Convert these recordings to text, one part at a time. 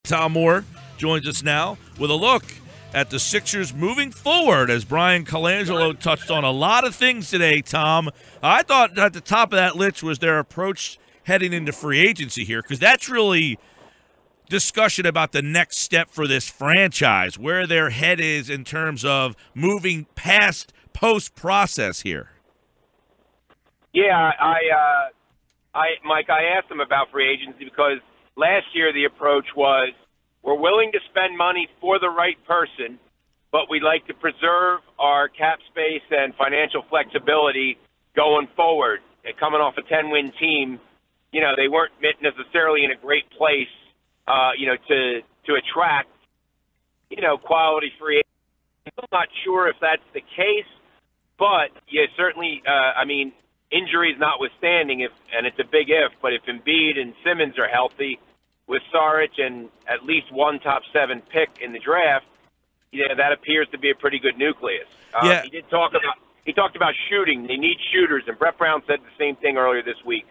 Tom Moore joins us now with a look at the Sixers moving forward, as Bryan Colangelo touched on a lot of things today, Tom. I thought at the top of that list was their approach heading into free agency here, because that's really discussion about the next step for this franchise, where their head is in terms of moving past post-process here. Yeah, Mike, I asked him about free agency because last year the approach was, we're willing to spend money for the right person, but we'd like to preserve our cap space and financial flexibility going forward. And coming off a 10-win team, they weren't necessarily in a great place, to attract, quality free agents. I'm not sure if that's the case, but yeah, certainly, injuries notwithstanding, and it's a big if, but if Embiid and Simmons are healthy, with Saric and at least one top 7 pick in the draft, that appears to be a pretty good nucleus. Yeah. He talked about shooting. They need shooters, and Brett Brown said the same thing earlier this week.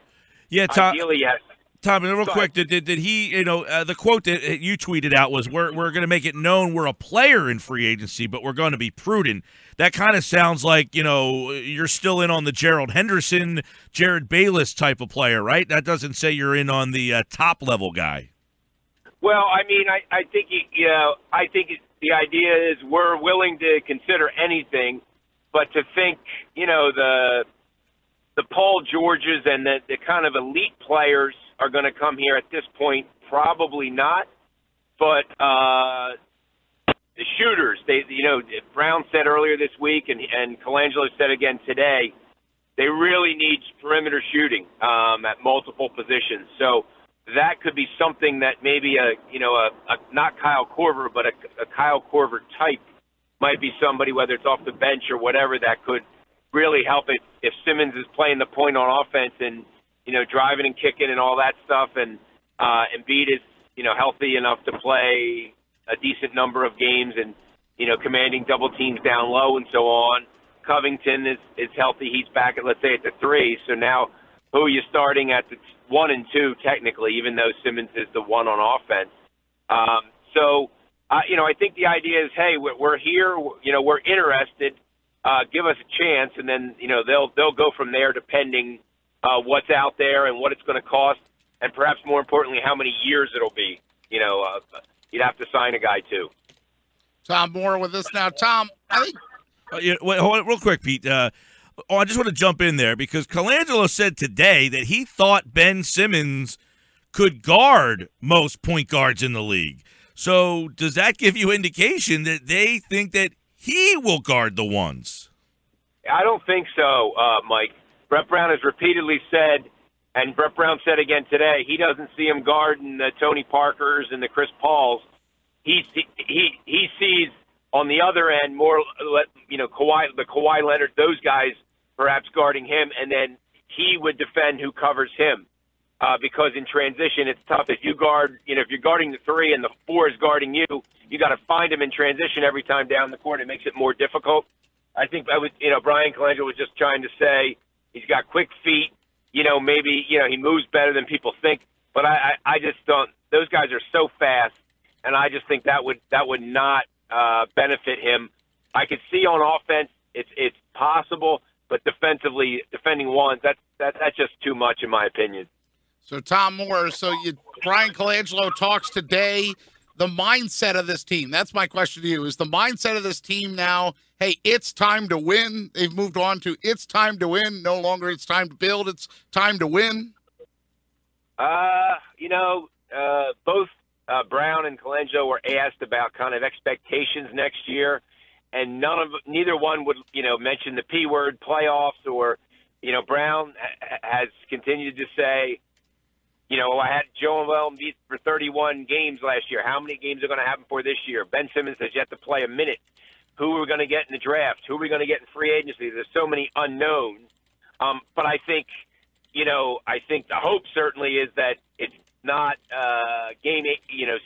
Yeah, Tom. Ideally, yes. Tom, real quick, did he, the quote that you tweeted out was, we're going to make it known we're a player in free agency, but we're going to be prudent. That kind of sounds like, you're still in on the Gerald Henderson, Jared Bayless type of player, right? That doesn't say you're in on the top-level guy. Well, I think, I think the idea is we're willing to consider anything, but to think, the Paul Georges and the kind of elite players are going to come here at this point, probably not. But the shooters, Brown said earlier this week, and Colangelo said again today, they really need perimeter shooting at multiple positions. So that could be something that maybe not Kyle Korver, but a Kyle Korver type might be somebody, whether it's off the bench or whatever, that could really help it if Simmons is playing the point on offense and driving and kicking and all that stuff, and Embiid is healthy enough to play a decent number of games and commanding double teams down low and so on. Covington is healthy. He's back at, let's say, at the 3. So now who are you starting at the 1 and 2 technically, even though Simmons is the 1 on offense? I think the idea is, hey, we're here. We're interested. Give us a chance, and then they'll go from there depending what's out there and what it's going to cost, and perhaps more importantly, how many years it'll be. You'd have to sign a guy too. Tom Moore with us now. Tom, I think. Wait, hold on real quick, Pete. I just want to jump in there because Colangelo said today that he thought Ben Simmons could guard most point guards in the league. So does that give you indication that they think that he will guard the ones? I don't think so, Mike. Brett Brown has repeatedly said, and Brett Brown said again today, he doesn't see him guarding the Tony Parkers and the Chris Pauls. He sees on the other end more, Kawhi, the Kawhi Leonard, those guys perhaps guarding him, and then he would defend who covers him. Because in transition, it's tough. If you guard, if you're guarding the 3 and the 4 is guarding you, you got to find him in transition every time down the court. It makes it more difficult. I think Bryan Colangelo was just trying to say he's got quick feet. Maybe he moves better than people think. But I just don't. Those guys are so fast, and I just think that would not benefit him. I could see on offense it's possible, but defensively, defending ones, that's just too much in my opinion. So Tom Moore, Bryan Colangelo talks today. The mindset of this team, that's my question to you, is the mindset of this team now, hey, it's time to win. They've moved on to it's time to win. No longer it's time to build, it's time to win. Both Brown and Colangelo were asked about kind of expectations next year, and neither one would, mention the P word, playoffs, or, Brown has continued to say, I had Joel Embiid for 31 games last year. How many games are going to happen for this year? Ben Simmons has yet to play a minute. Who are we going to get in the draft? Who are we going to get in free agency? There's so many unknowns. But I think, I think the hope certainly is that it's not game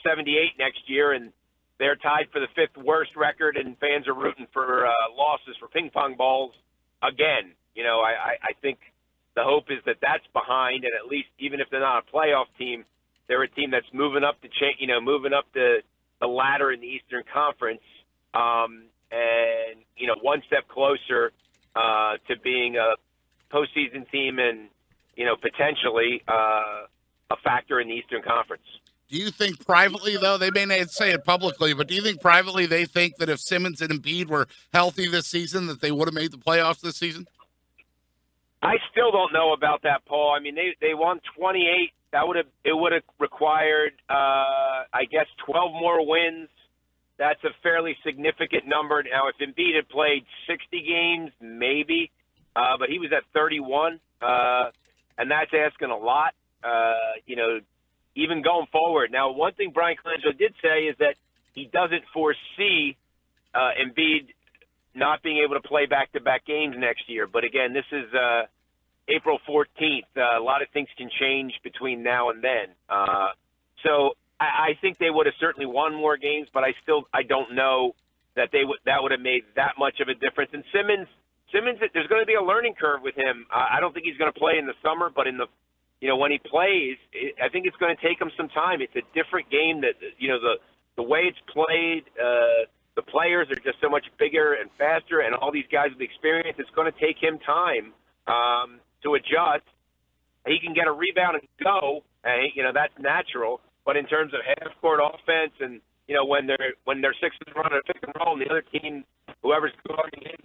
78 next year, and they're tied for the 5th worst record, and fans are rooting for losses for ping pong balls again. I think the hope is that that's behind, and at least even if they're not a playoff team, They're a team that's moving up moving up the ladder in the Eastern Conference, and one step closer to being a postseason team and potentially a factor in the Eastern Conference. Do you think privately, though, they may not say it publicly, but do you think privately they think that if Simmons and Embiid were healthy this season, that they would have made the playoffs this season? I still don't know about that, Paul. I mean, they won 28. It would have required, I guess, 12 more wins. That's a fairly significant number. Now, if Embiid had played 60 games, maybe, but he was at 31, and that's asking a lot. Even going forward. Now, one thing Bryan Colangelo did say is that he doesn't foresee Embiid not being able to play back-to-back games next year. But, again, this is April 14th. A lot of things can change between now and then. So I think they would have certainly won more games, but I don't know that that would have made that much of a difference. And Simmons, there's going to be a learning curve with him. I don't think he's going to play in the summer, but when he plays, I think it's going to take him some time. It's a different game that, the way it's played, the players are just so much bigger and faster, and all these guys with experience, it's going to take him time to adjust. He can get a rebound and go, that's natural. But in terms of half-court offense and, when they're Sixers running a pick and roll and the other team, whoever's guarding him,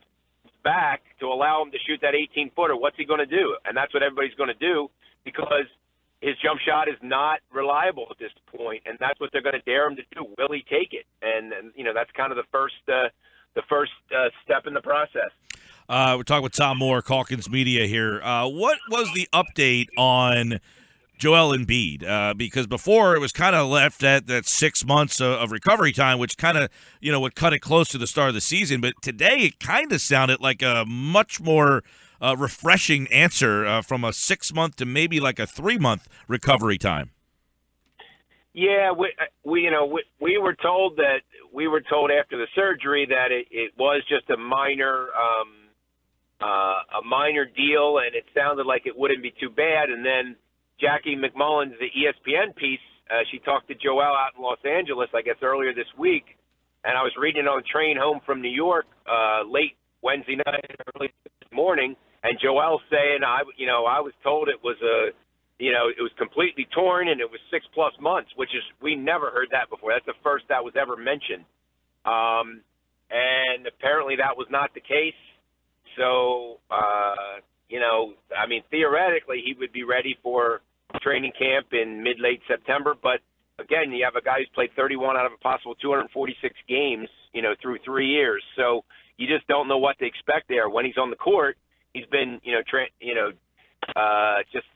back to allow him to shoot that 18-footer, what's he going to do? And that's what everybody's going to do, because his jump shot is not reliable at this point, and that's what they're going to dare him to do. Will he take it? And that's kind of the first step in the process. We're talking with Tom Moore, Calkins Media here. What was the update on Joel Embiid? Because before it was kind of left at that 6 months of recovery time, which kind of, would cut it close to the start of the season. But today it kind of sounded like a much more refreshing answer from a 6 month to maybe like a 3 month recovery time. Yeah, we were told after the surgery that it was just a minor deal, and it sounded like it wouldn't be too bad. And then Jackie McMullen's the ESPN piece, she talked to Joel out in Los Angeles, I guess earlier this week, and I was reading it on the train home from New York late Wednesday night, early this morning. And Joel saying, I was told it was it was completely torn and it was 6+ months, we never heard that before. That's the first that was ever mentioned. And apparently that was not the case. So, theoretically he would be ready for training camp in mid-late September. But again, you have a guy who's played 31 out of a possible 246 games, through 3 years. So you just don't know what to expect there. When he's on the court, he's been, just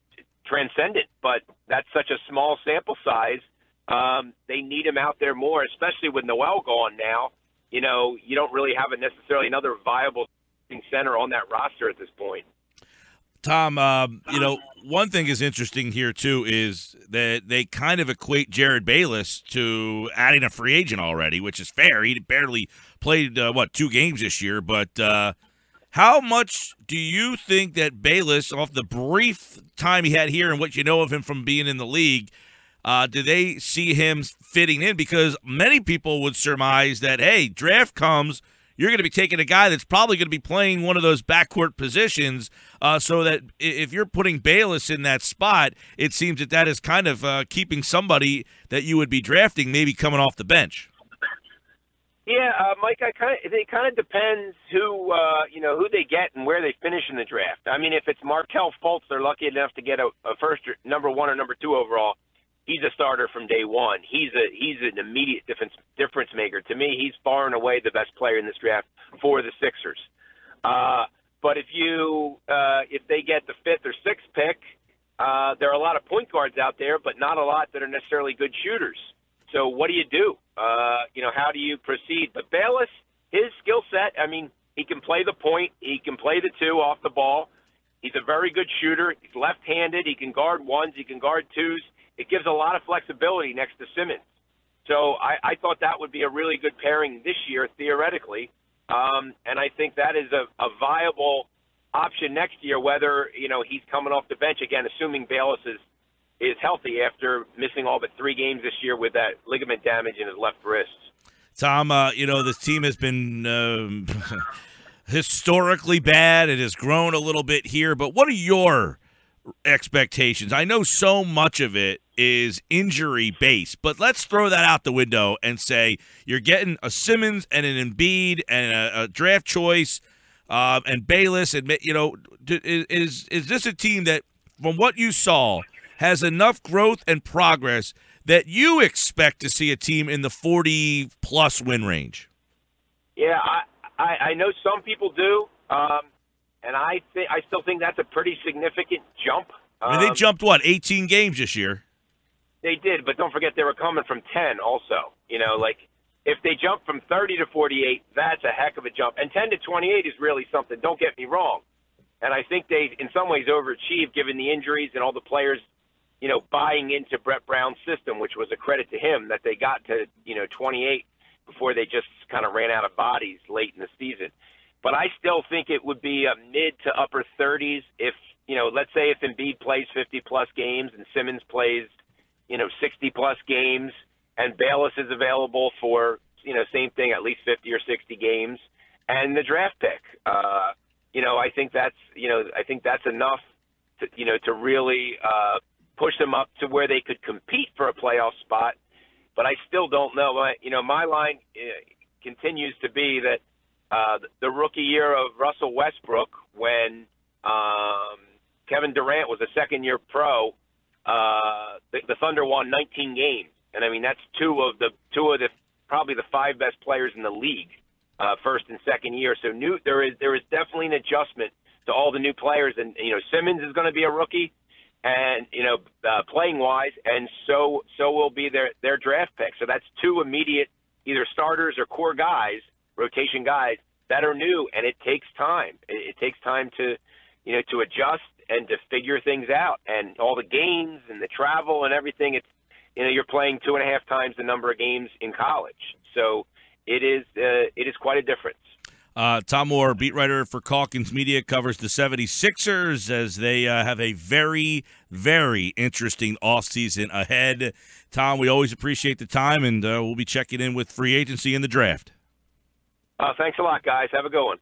transcendent. But that's such a small sample size. They need him out there more, especially with Noel gone now. You don't really have necessarily another viable center on that roster at this point. Tom, one thing is interesting here, too, is that they kind of equate Jared Bayless to adding a free agent already, which is fair. He barely played, 2 games this year, but how much do you think that Bayless, off the brief time he had here and what you know of him from being in the league, do they see him fitting in? Because many people would surmise that, hey, draft comes, you're going to be taking a guy that's probably going to be playing one of those backcourt positions, so that if you're putting Bayless in that spot, it seems that is kind of keeping somebody that you would be drafting maybe coming off the bench. Yeah, Mike, it kind of depends who they get and where they finish in the draft. I mean, if it's Markelle Fultz, they're lucky enough to get a first number 1 or number 2 overall. He's a starter from day one. He's an immediate difference maker. To me, he's far and away the best player in this draft for the Sixers. But if they get the 5th or 6th pick, there are a lot of point guards out there, but not a lot that are necessarily good shooters. So what do you do? How do you proceed? But Bayless, his skill set, he can play the point. He can play the 2 off the ball. He's a very good shooter. He's left-handed. He can guard 1s. He can guard 2s. It gives a lot of flexibility next to Simmons. So I thought that would be a really good pairing this year, theoretically. And I think that is a viable option next year, whether, he's coming off the bench, again, assuming Bayless is is healthy after missing all but 3 games this year with that ligament damage in his left wrist. Tom, this team has been historically bad. It has grown a little bit here, but what are your expectations? I know so much of it is injury-based, but let's throw that out the window and say you're getting a Simmons and an Embiid and a draft choice and Bayless. And, is this a team that, from what you saw, has enough growth and progress that you expect to see a team in the 40-plus win range? Yeah, I know some people do, and I still think that's a pretty significant jump. They jumped, 18 games this year? They did, but don't forget they were coming from 10 also. If they jump from 30 to 48, that's a heck of a jump. And 10 to 28 is really something, don't get me wrong. And I think they, in some ways, overachieved given the injuries and all the players, buying into Brett Brown's system, which was a credit to him that they got to, 28 before they just kind of ran out of bodies late in the season. But I still think it would be a mid to upper 30s if, let's say if Embiid plays 50-plus games and Simmons plays, 60-plus games and Bayless is available for, same thing, at least 50 or 60 games, and the draft pick. I think that's enough to really push them up to where they could compete for a playoff spot. But I still don't know. My line continues to be that the rookie year of Russell Westbrook, when Kevin Durant was a second-year pro, the Thunder won 19 games, and I mean that's two of the probably the 5 best players in the league, first and second year. So there is definitely an adjustment to all the new players, and Simmons is going to be a rookie. And, playing wise, and so will be their draft pick. So that's 2 immediate either starters or core guys, rotation guys that are new, and it takes time. It takes time to adjust and to figure things out, and all the games and the travel and everything. It's you're playing 2.5 times the number of games in college, so it is quite a difference. Tom Moore, beat writer for Calkins Media, covers the 76ers as they have a very, very interesting offseason ahead. Tom, we always appreciate the time, and we'll be checking in with free agency and the draft. Thanks a lot, guys. Have a good one.